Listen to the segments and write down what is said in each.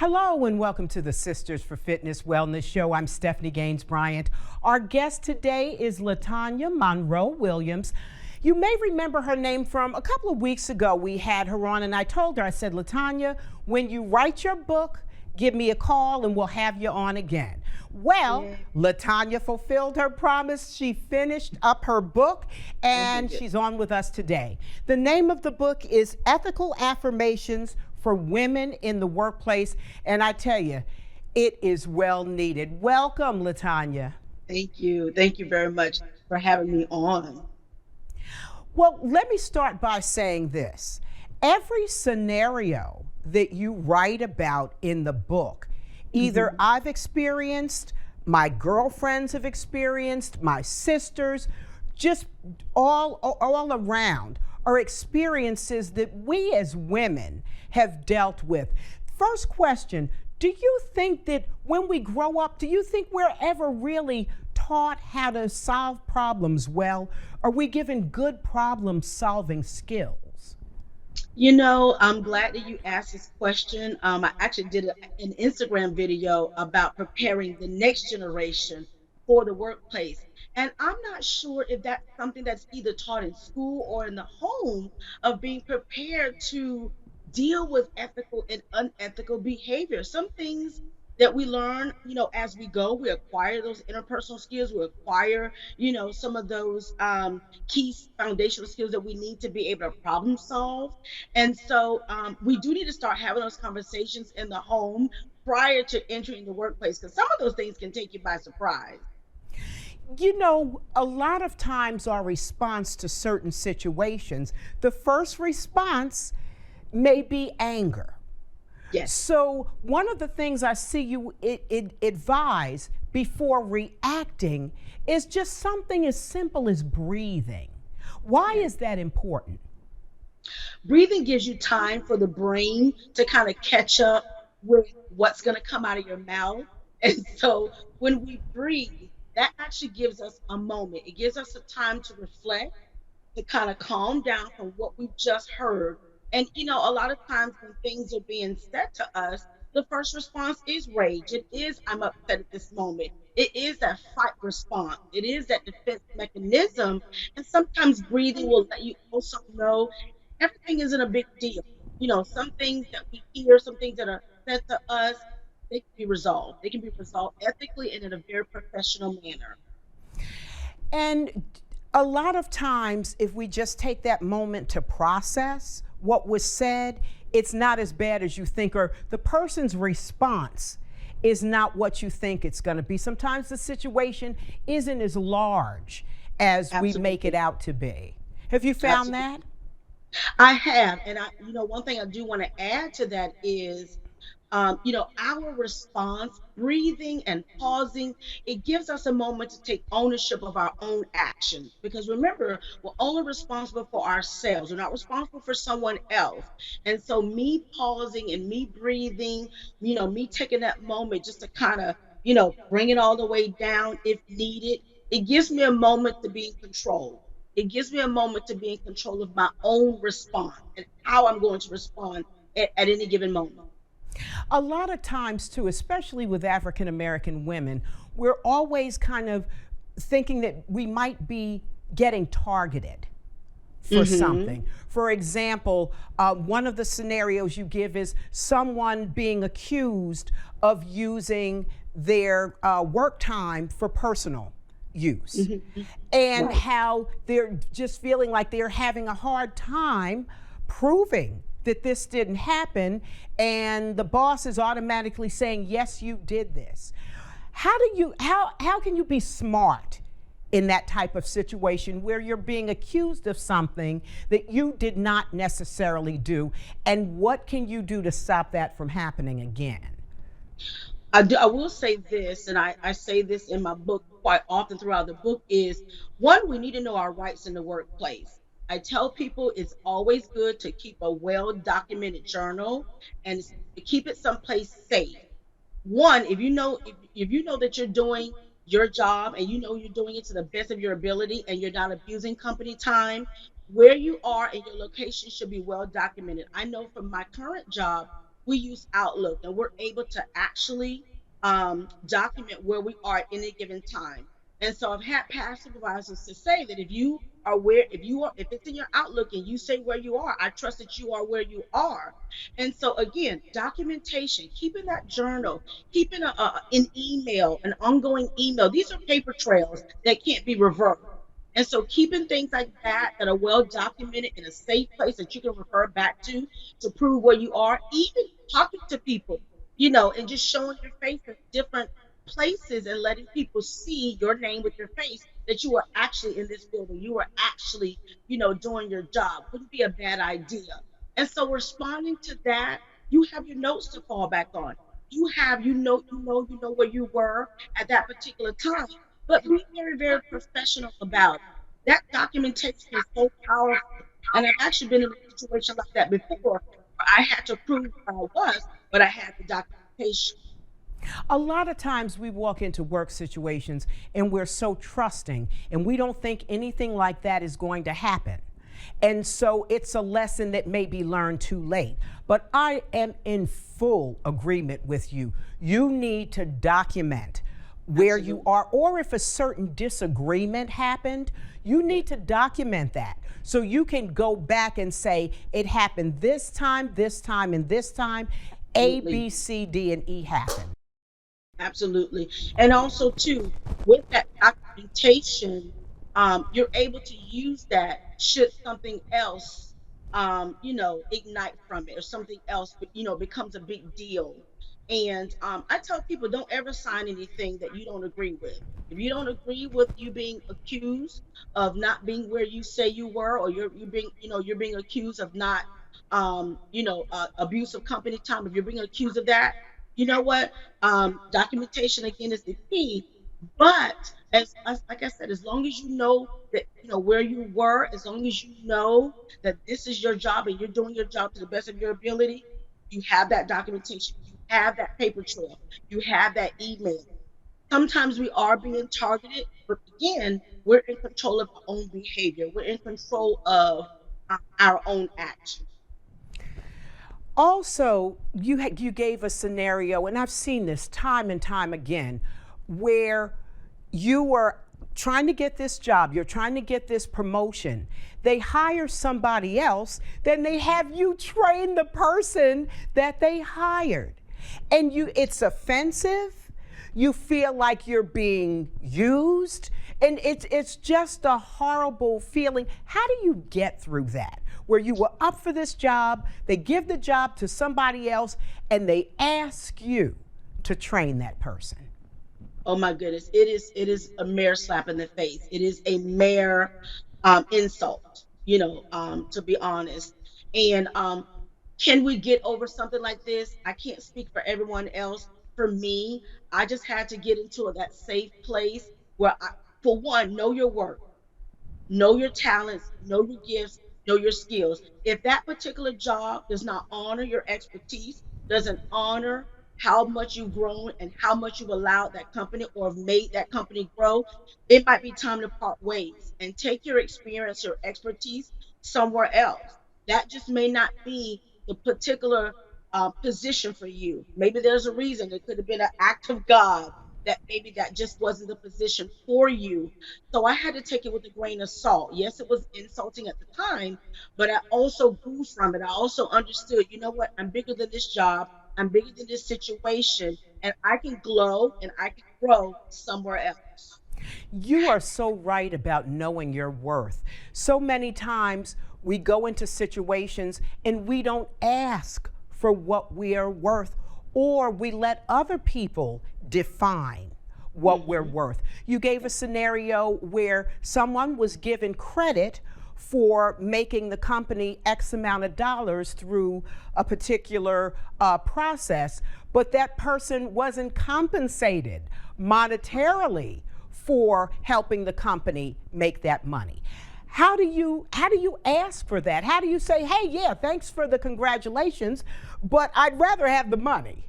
Hello and welcome to the Sisters for Fitness Wellness Show. I'm Stephanie Gaines-Bryant. Our guest today is Latonya Monroe Williams. You may remember her name from a couple of weeks ago. We had her on and I told her, I said, Latonya, when you write your book, give me a call and we'll have you on again. Well, Latonya fulfilled her promise. She finished up her book and she's on with us today. The name of the book is Ethical Affirmations for Women in the Workplace. And I tell you, it is well needed. Welcome, Latonya. Thank you. Thank you very much for having me on. Well, let me start by saying this. Every scenario that you write about in the book, either I've experienced, my girlfriends have experienced, my sisters, just all around are experiences that we as women have dealt with. First question, do you think that when we grow up, do you think we're ever really taught how to solve problems well? Are we given good problem solving skills? You know, I'm glad that you asked this question. I actually did an Instagram video about preparing the next generation for the workplace. And I'm not sure if that's something that's either taught in school or in the home of being prepared to deal with ethical and unethical behavior. Some things that we learn, as we go, we acquire those interpersonal skills, we acquire, some of those key foundational skills that we need to be able to problem solve. And so we do need to start having those conversations in the home prior to entering the workplace, because some of those things can take you by surprise. You know, a lot of times our response to certain situations, the first response may be anger. Yes. So one of the things I see you advise before reacting is just something as simple as breathing. Why is that important? Breathing gives you time for the brain to kind of catch up with what's going to come out of your mouth. And so when we breathe, that actually gives us a moment. It gives us a time to reflect, to kind of calm down from what we've just heard. And, a lot of times when things are being said to us, the first response is rage. It is, I'm upset at this moment. It is that fight response. It is that defense mechanism. And sometimes breathing will let you also know everything isn't a big deal. Some things that we hear, some things that are said to us, they can be resolved. They can be resolved ethically and in a very professional manner. And a lot of times, if we just take that moment to process what was said, it's not as bad as you think, or the person's response is not what you think it's going to be. Sometimes the situation isn't as large as we make it out to be. Have you found that? I have. And one thing I do want to add to that is, our response, breathing and pausing, it gives us a moment to take ownership of our own actions. Because remember, we're only responsible for ourselves. We're not responsible for someone else. And so me pausing and me breathing, me taking that moment just to kind of, bring it all the way down if needed, it gives me a moment to be in control. It gives me a moment to be in control of my own response and how I'm going to respond at any given moment. A lot of times, too, especially with African American women, we're always kind of thinking that we might be getting targeted for something. For example, one of the scenarios you give is someone being accused of using their work time for personal use, and how they're just feeling like they're having a hard time proving that this didn't happen, and the boss is automatically saying, yes, you did this. How can you be smart in that type of situation where you're being accused of something that you did not necessarily do, and what can you do to stop that from happening again? I will say this, and I say this in my book quite often throughout the book, is one, we need to know our rights in the workplace. I tell people it's always good to keep a well-documented journal and to keep it someplace safe. One, if you know that you're doing your job and you know you're doing it to the best of your ability and you're not abusing company time, where you are and your location should be well documented. I know from my current job, we use Outlook, and we're able to actually document where we are at any given time. And so I've had past supervisors to say that if it's in your Outlook and you say where you are, I trust that you are where you are. And so again, documentation, keeping that journal, keeping an email, an ongoing email. These are paper trails that can't be reversed. And so keeping things like that are well documented in a safe place that you can refer back to prove where you are, even talking to people, and just showing your face in different places and letting people see your name with your face that you are actually in this building. You are actually, doing your job. Wouldn't be a bad idea. And so responding to that, you have your notes to fall back on. You know where you were at that particular time, but be very, very professional about it. That documentation is so powerful. And I've actually been in a situation like that before where I had to prove where I was, but I had the documentation. A lot of times we walk into work situations and we're so trusting and we don't think anything like that is going to happen. And so it's a lesson that may be learned too late. But I am in full agreement with you. You need to document where you Absolutely. are, or if a certain disagreement happened, you need to document that so you can go back and say, it happened this time, and this time. A, Absolutely. B, C, D, and E happened. Absolutely. And also too, with that documentation, you're able to use that should something else ignite from it, or something else becomes a big deal. And I tell people, don't ever sign anything that you don't agree with. If you don't agree with you being accused of not being where you say you were, or you're being accused of not abuse of company time, if you're being accused of that, you know what, documentation again is the key. But like I said, as long as you know that where you were, as long as you know that this is your job and you're doing your job to the best of your ability, you have that documentation, you have that paper trail, you have that email. Sometimes we are being targeted, but again, we're in control of our own behavior. We're in control of our own action. Also, you gave a scenario, and I've seen this time and time again, where you were trying to get this job, you're trying to get this promotion. They hire somebody else, then they have you train the person that they hired. And it's offensive. You feel like you're being used, and it's just a horrible feeling. How do you get through that? Where you were up for this job, they give the job to somebody else, and they ask you to train that person. Oh my goodness, it is a mere slap in the face. It is a mere insult, to be honest. And can we get over something like this? I can't speak for everyone else. For me, I just had to get into that safe place where for one, know your worth, know your talents, know your gifts, know your skills. If that particular job does not honor your expertise, doesn't honor how much you've grown and how much you've allowed that company or have made that company grow, it might be time to part ways and take your experience, your expertise somewhere else. That just may not be the particular position for you. Maybe there's a reason. It could have been an act of God that maybe that just wasn't the position for you. So I had to take it with a grain of salt. Yes, it was insulting at the time, but I also grew from it. I also understood, you know what? I'm bigger than this job. I'm bigger than this situation, and I can glow and I can grow somewhere else. You are so right about knowing your worth. So many times we go into situations and we don't ask for what we are worth, or we let other people define what we're Hmm. worth. You gave a scenario where someone was given credit for making the company X amount of dollars through a particular process, but that person wasn't compensated monetarily for helping the company make that money. How do you ask for that? How do you say, hey, yeah, thanks for the congratulations, but I'd rather have the money?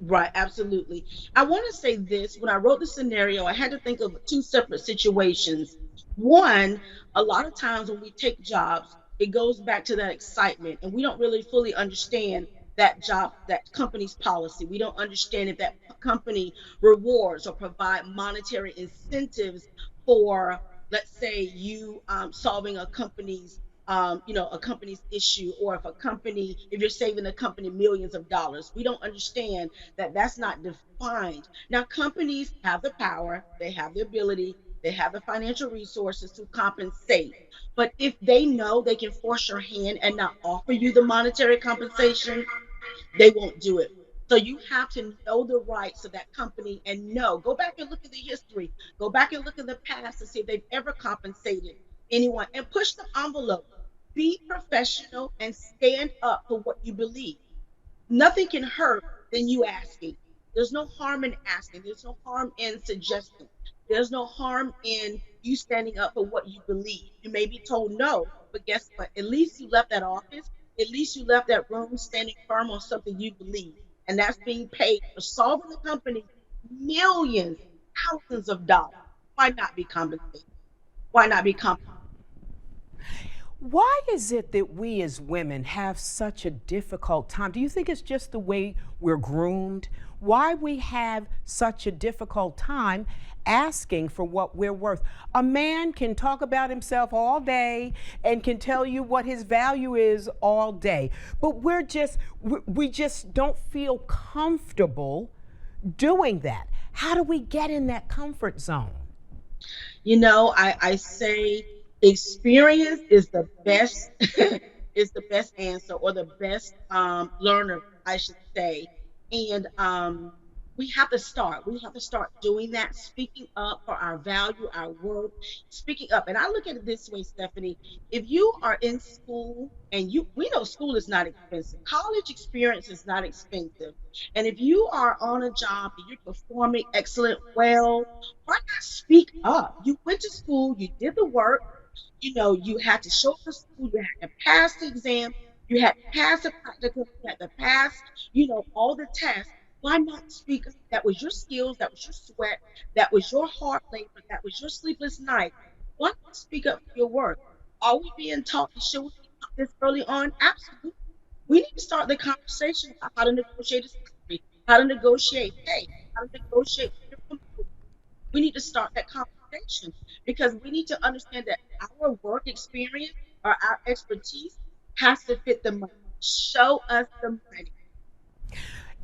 Right, absolutely. I want to say this. When I wrote the scenario, I had to think of two separate situations. One, a lot of times when we take jobs, it goes back to that excitement, and we don't really fully understand. that company's policy. We don't understand if that company rewards or provide monetary incentives for, let's say, you solving a company's a company's issue, or if you're saving the company millions of dollars. We don't understand that that's not defined. Now, companies have the power, they have the ability, they have the financial resources to compensate. But if they know they can force your hand and not offer you the monetary compensation, they won't do it. So you have to know the rights of that company and go back and look at the history, go back and look at the past to see if they've ever compensated anyone, and push the envelope. Be professional and stand up for what you believe. Nothing can hurt than you asking. There's no harm in asking. There's no harm in suggesting. There's no harm in you standing up for what you believe. You may be told no, but guess what? At least you left that office. At least you left that room standing firm on something you believe. And that's being paid for solving the company millions, thousands of dollars. Why not be compensated? Why not be compensated? Why is it that we as women have such a difficult time? Do you think it's just the way we're groomed? Why we have such a difficult time asking for what we're worth? A man can talk about himself all day and can tell you what his value is all day, but we just don't feel comfortable doing that. How do we get in that comfort zone? I say experience is the best is the best answer, or the best learner, I should say. And we have to start doing that, speaking up for our value, our worth, speaking up. And I look at it this way, Stephanie: if you are in school, and we know school is not expensive, college experience is not expensive, and if you are on a job and you're performing excellent, well, why not speak up? You went to school, you did the work, you had to show up for school, you had to pass the exam, you had to pass the practical, you had to pass, all the tests. Why not speak up? That was your skills, that was your sweat, that was your hard labor, that was your sleepless night. Why not speak up for your work? Are we being taught to show this early on? Absolutely. We need to start the conversation about how to negotiate a salary, how to negotiate pay, how to negotiate your promotion. We need to start that conversation, because we need to understand that our work experience or our expertise has to fit the money. Show us the money.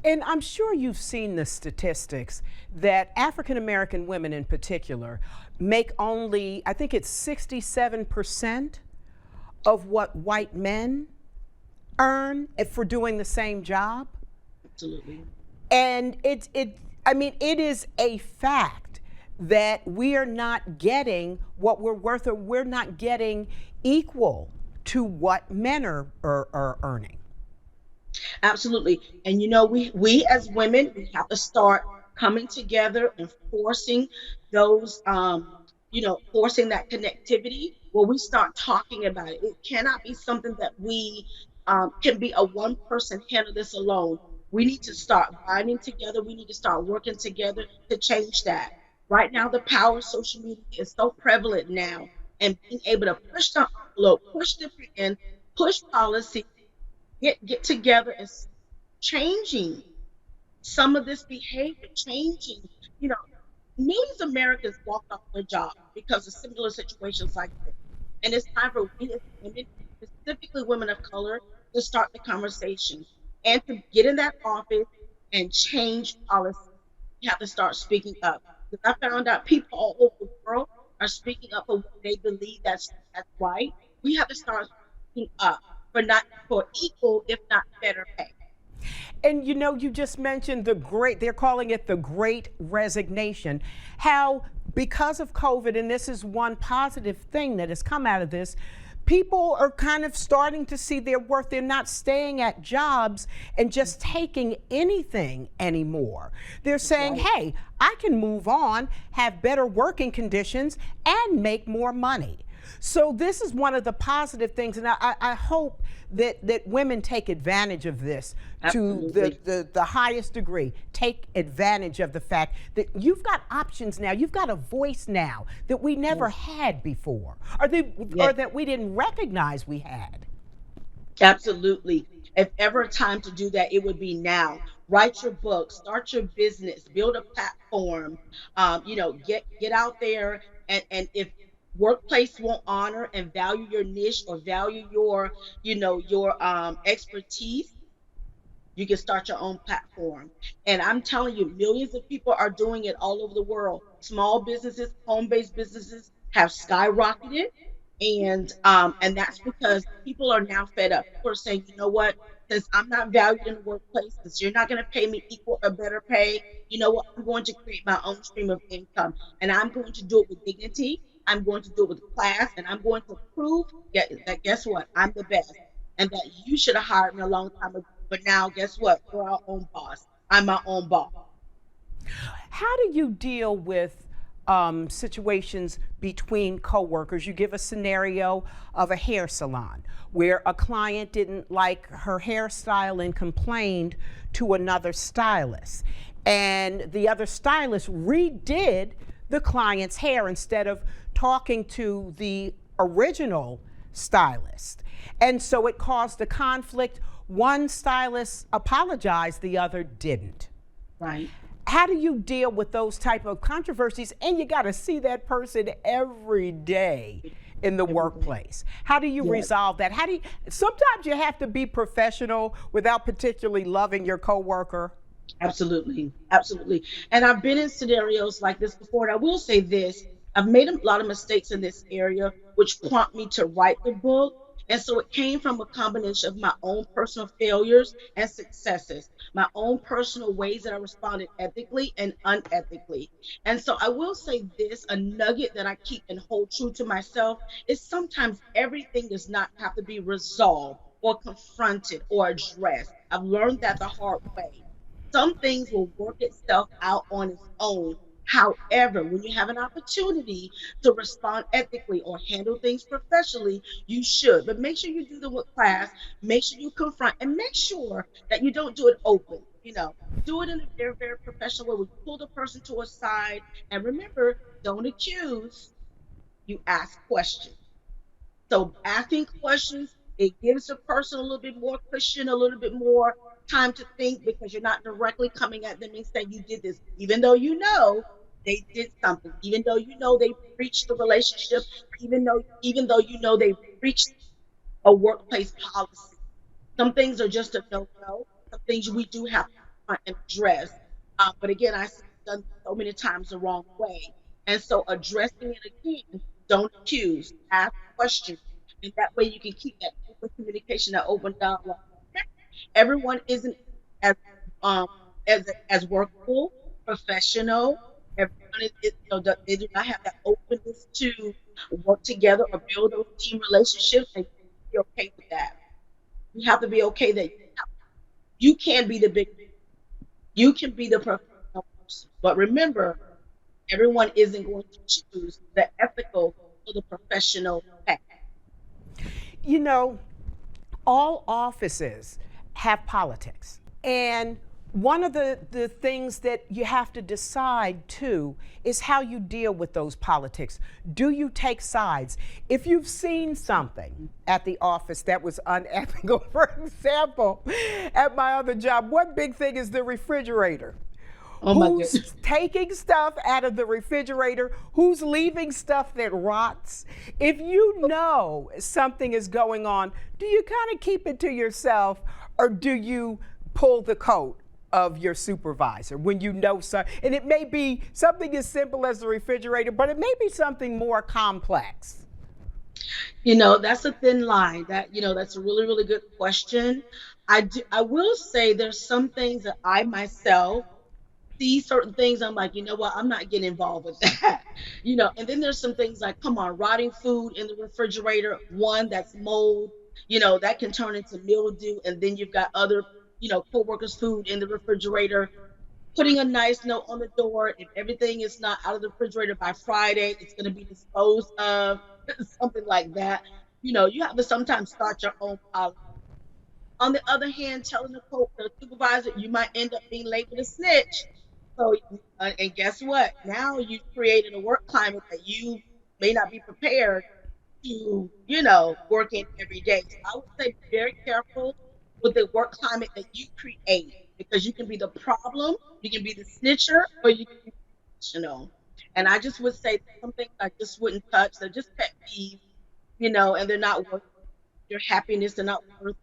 And I'm sure you've seen the statistics that African American women in particular make only, I think it's 67% of what white men earn for doing the same job. Absolutely. And it is a fact that we are not getting what we're worth, or we're not getting equal to what men are earning. Absolutely. And we as women, we have to start coming together and forcing those forcing that connectivity, where we start talking about it. It cannot be something that we can be a one person handle this alone. We need to start binding together. We need to start working together to change that. Right now, the power of social media is so prevalent now, and being able to push the envelope, push the pen, push policy, get together and changing some of this behavior, changing, you know, millions of Americans walked off their job because of similar situations like this. And it's time for we as women, specifically women of color, to start the conversation and to get in that office and change policy. You have to start speaking up. Because I found out people all over the world are speaking up for what they believe that's right. We have to start speaking up for equal, if not better pay. And you just mentioned they're calling it the Great Resignation. How, because of COVID, and this is one positive thing that has come out of this, people are kind of starting to see their worth. They're not staying at jobs and just taking anything anymore. They're saying, Right. hey, I can move on, have better working conditions, and make more money. So this is one of the positive things, and I hope that women take advantage of this Absolutely. to the highest degree. Take advantage of the fact that you've got options now. You've got a voice now that we never Yes. had before, or Yes. that we didn't recognize we had. Absolutely. If ever a time to do that, it would be now. Write your book, start your business, build a platform. Get out there, and if workplace won't honor and value your niche or value your expertise, you can start your own platform. And I'm telling you, millions of people are doing it all over the world. Small businesses, home-based businesses have skyrocketed. And that's because people are now fed up. People are saying, you know what? Since I'm not valued in the workplace, since you're not going to pay me equal or better pay, you know what? I'm going to create my own stream of income. And I'm going to do it with dignity. I'm going to do it with class. And I'm going to prove that guess what? I'm the best. And that you should have hired me a long time ago. But now, guess what? We're our own boss. I'm my own boss. How do you deal with situations between coworkers? You give a scenario of a hair salon where a client didn't like her hairstyle and complained to another stylist. And the other stylist redid the client's hair instead of talking to the original stylist. And so it caused a conflict. One stylist apologized, the other didn't. Right. How do you deal with those type of controversies? And you got to see that person every day in the workplace. How do you resolve that? Sometimes you have to be professional without particularly loving your coworker. Absolutely. Absolutely. And I've been in scenarios like this before. And I will say this, I've made a lot of mistakes in this area, which prompt me to write the book. And so it came from a combination of my own personal failures and successes, my own personal ways that I responded ethically and unethically. And so I will say this, a nugget that I keep and hold true to myself is sometimes everything does not have to be resolved or confronted or addressed. I've learned that the hard way. Some things will work itself out on its own. However, when you have an opportunity to respond ethically or handle things professionally, you should. But make sure you do them with class, make sure you confront, and make sure that you don't do it open. Do it in a very, very professional way where you pull the person to a side. And remember, don't accuse, you ask questions. So asking questions, it gives the person a little bit more cushion, a little bit more time to think because you're not directly coming at them and saying you did this, even though you know they did something, even though you know they breached the relationship, even though you know they breached a workplace policy. Some things are just a no-no. Some things we do have to confront and address. But again, I see it done so many times the wrong way. And so addressing it again, don't accuse, ask questions. And that way you can keep that open communication, that open dialogue. Everyone isn't as um as workable, professional. Everyone they do not have that openness to work together or build those team relationships, and be okay with that. You have to be okay that you can be the big, you can be the professional person. But remember, everyone isn't going to choose the ethical or the professional path. You know, all offices have politics. And one of the things that you have to decide too is how you deal with those politics. Do you take sides? If you've seen something at the office that was unethical, for example, at my other job, one big thing is the refrigerator. Oh my goodness. Who's taking stuff out of the refrigerator, who's leaving stuff that rots. If you know something is going on, do you kind of keep it to yourself or do you pull the coat of your supervisor when you know so? And it may be something as simple as the refrigerator, but it may be something more complex. That's a thin line. That's a really, really good question. I will say there's some things that I myself see certain things, I'm like, you know what, I'm not getting involved with that. And then there's some things like, come on, rotting food in the refrigerator, one that's mold, that can turn into mildew. And then you've got other, co-workers' food in the refrigerator. Putting a nice note on the door. If everything is not out of the refrigerator by Friday, it's going to be disposed of, something like that. You have to sometimes start your own policy. On the other hand, telling the supervisor you might end up being labeled a snitch. So, and guess what? Now you've created a work climate that you may not be prepared to, work in every day. So I would say be very careful. with the work climate that you create, because you can be the problem, you can be the snitcher, or you can be professional. And I just would say some things I just wouldn't touch. They're just pet peeves, and they're not worth your happiness. They're not worth,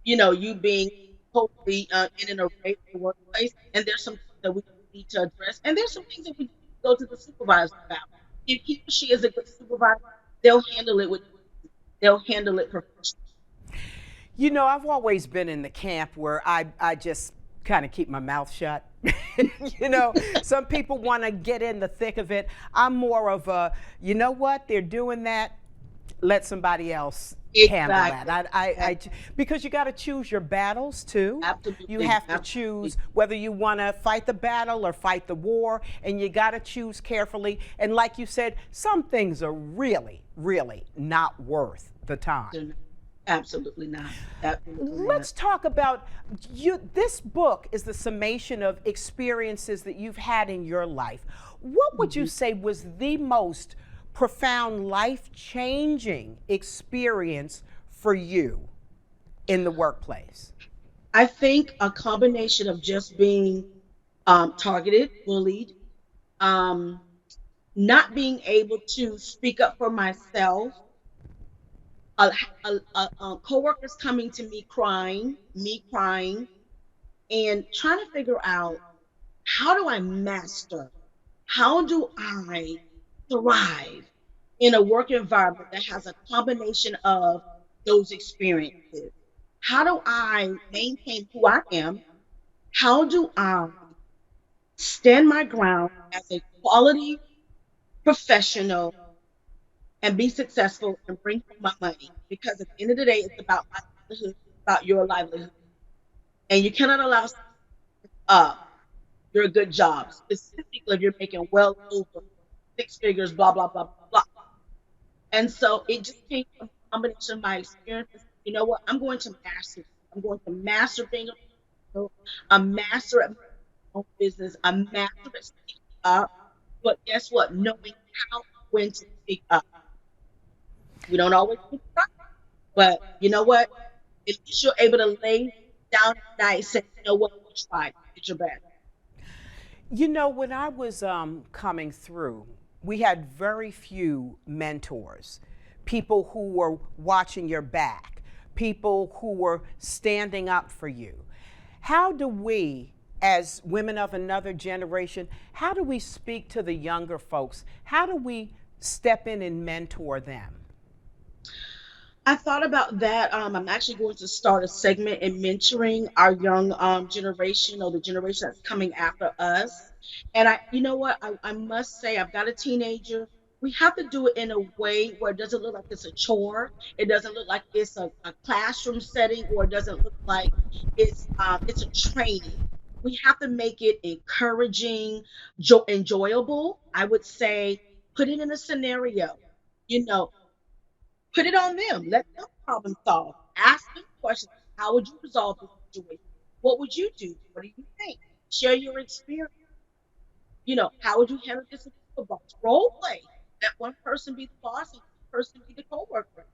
you being totally in an array in the workplace. And there's some things that we need to address. And there's some things that we need to go to the supervisor about. If he or she is a good supervisor, they'll handle it with, they'll handle it professionally. I've always been in the camp where I just kind of keep my mouth shut. Some people want to get in the thick of it. I'm more of a, you know what, they're doing that, let somebody else handle Exactly. that. Because you got to choose your battles too. Absolutely. You have to Absolutely. choose whether you want to fight the battle or fight the war, and you got to choose carefully. And like you said, some things are really, really not worth the time. Absolutely not. Absolutely Let's talk about you. This book is the summation of experiences that you've had in your life. What would you say was the most profound, life-changing experience for you in the workplace? I think a combination of just being targeted, bullied, um, not being able to speak up for myself, coworkers coming to me crying, and trying to figure out, how do I master? How do I thrive in a work environment that has a combination of those experiences? How do I maintain who I am? How do I stand my ground as a quality professional and be successful and bring home my money? Because at the end of the day, it's about my livelihood, about your livelihood. And you cannot allow uh, your good job, specifically if you're making well over six figures, blah, blah, blah, blah, blah. And so it just came from a combination of my experiences. You know what? I'm going to master this. I'm going to master being a master at my own business, a master at speaking up. But guess what? Knowing how, when to speak up. We don't always speak up, but you know what? At least you're able to lay down at night and say, you know what? You tried. You did your best. When I was coming through, we had very few mentors, people who were watching your back, people who were standing up for you. How do we, as women of another generation, how do we speak to the younger folks? How do we step in and mentor them? I thought about that. I'm actually going to start a segment in mentoring our young generation, or the generation that's coming after us. And you know what? I must say, I've got a teenager. We have to do it in a way where it doesn't look like it's a chore. It doesn't look like it's a classroom setting, or it doesn't look like it's a training. We have to make it encouraging, enjoyable. I would say, put it in a scenario. You know, Put it on them. Let them problem solve. Ask them questions. How would you resolve this situation? What would you do? What do you think? Share your experience. How would you handle this with the boss? Role play. Let one person be the boss and one person be the coworker.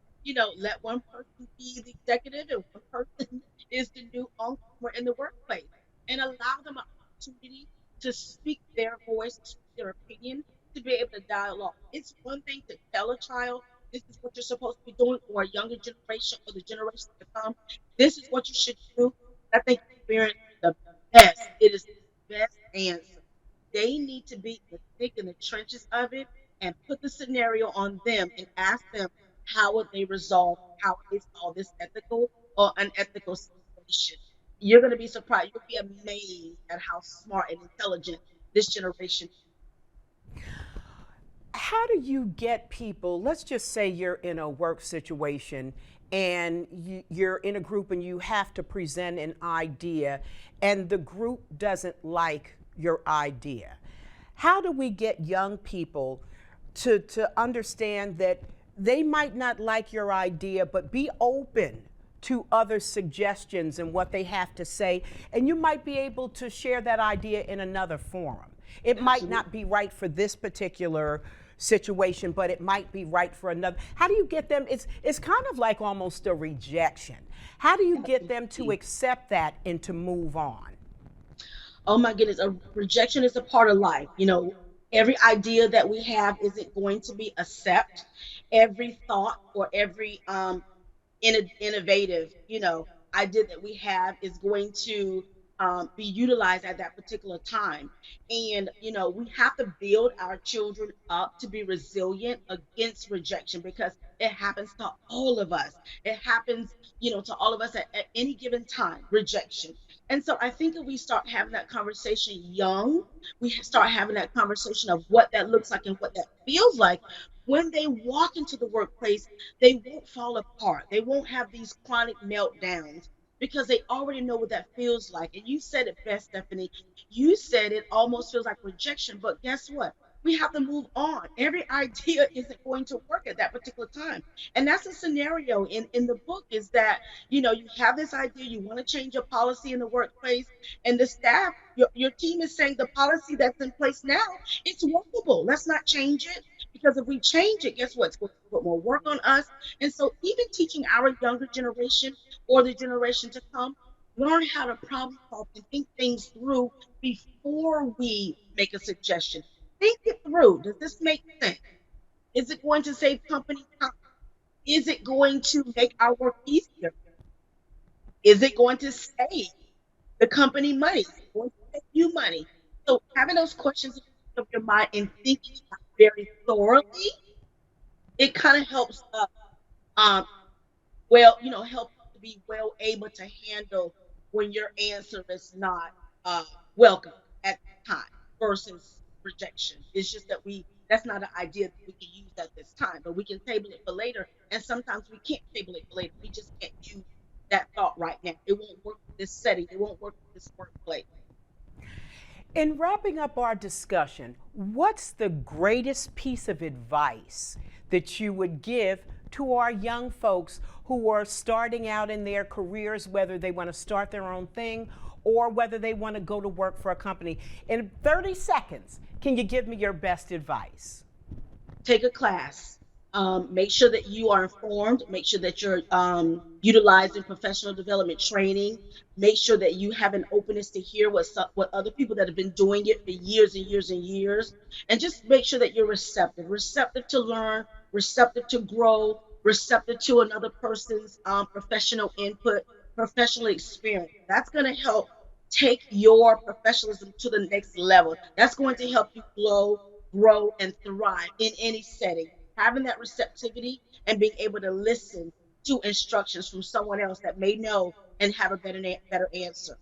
Let one person be the executive and one person is the new entrepreneur in the workplace. And allow them an opportunity to speak their voice, to speak their opinion, to be able to dialogue. It's one thing to tell a child, this is what you're supposed to be doing, or a younger generation, or the generation to come, this is what you should do. I think experience is the best. It is the best answer. They need to be in the thick, in the trenches of it, and put the scenario on them and ask them, how would they resolve, how would they solve this ethical or unethical situation. You're going to be surprised. You'll be amazed at how smart and intelligent this generation. How do you get people, let's just say you're in a work situation and you're in a group and you have to present an idea and the group doesn't like your idea. How do we get young people to understand that they might not like your idea, but be open to other suggestions and what they have to say, and you might be able to share that idea in another forum. It might not be right for this particular situation, but it might be right for another. How do you get them? It's kind of like almost a rejection. How do you get them to accept that and to move on? Oh my goodness, a rejection is a part of life. Every idea that we have isn't going to be accepted. Every thought or every innovative, idea that we have is going to be utilized at that particular time. And, we have to build our children up to be resilient against rejection because it happens to all of us. It happens, to all of us at any given time, rejection. And so I think if we start having that conversation young, we start having that conversation of what that looks like and what that feels like. When they walk into the workplace, they won't fall apart. They won't have these chronic meltdowns because they already know what that feels like. And you said it best, Stephanie. You said it almost feels like rejection, but guess what? We have to move on. Every idea isn't going to work at that particular time. And that's a scenario in the book is that, you have this idea, you want to change your policy in the workplace, and the staff, your team is saying the policy that's in place now, it's workable. Let's not change it. Because if we change it, guess what? It's going to put more work on us. And so even teaching our younger generation or the generation to come, learn how to problem solve and think things through before we make a suggestion. Think it through. Does this make sense? Is it going to save company time? Is it going to make our work easier? Is it going to save the company money? Is it going to save you money? So having those questions in the back of your mind and thinking very thoroughly, it kind of helps help to be well able to handle when your answer is not welcome at the time versus rejection. It's just that that's not an idea that we can use at this time, but we can table it for later. And sometimes we can't table it for later. We just can't use that thought right now. It won't work in this setting. It won't work in this workplace. In wrapping up our discussion, what's the greatest piece of advice that you would give to our young folks who are starting out in their careers, whether they want to start their own thing or whether they want to go to work for a company? In 30 seconds, can you give me your best advice? Take a class. Make sure that you are informed. Make sure that you're utilizing professional development training. Make sure that you have an openness to hear what other people that have been doing it for years and years and years. And just make sure that you're receptive to learn, receptive to grow, receptive to another person's professional input, professional experience. That's going to help take your professionalism to the next level. That's going to help you grow, and thrive in any setting. Having that receptivity and being able to listen to instructions from someone else that may know and have a better answer.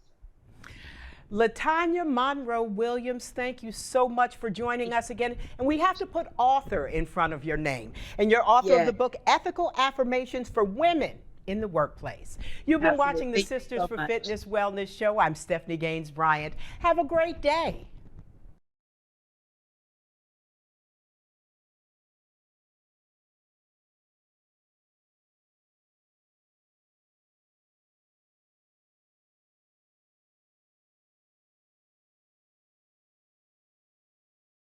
Latonya Monroe Williams, thank you so much for joining us again. And we have to put author in front of your name. And you're author of the book, Ethical Affirmations for Women in the Workplace. You've been watching the Sisters for Fitness Wellness Show. I'm Stephanie Gaines-Bryant. Have a great day.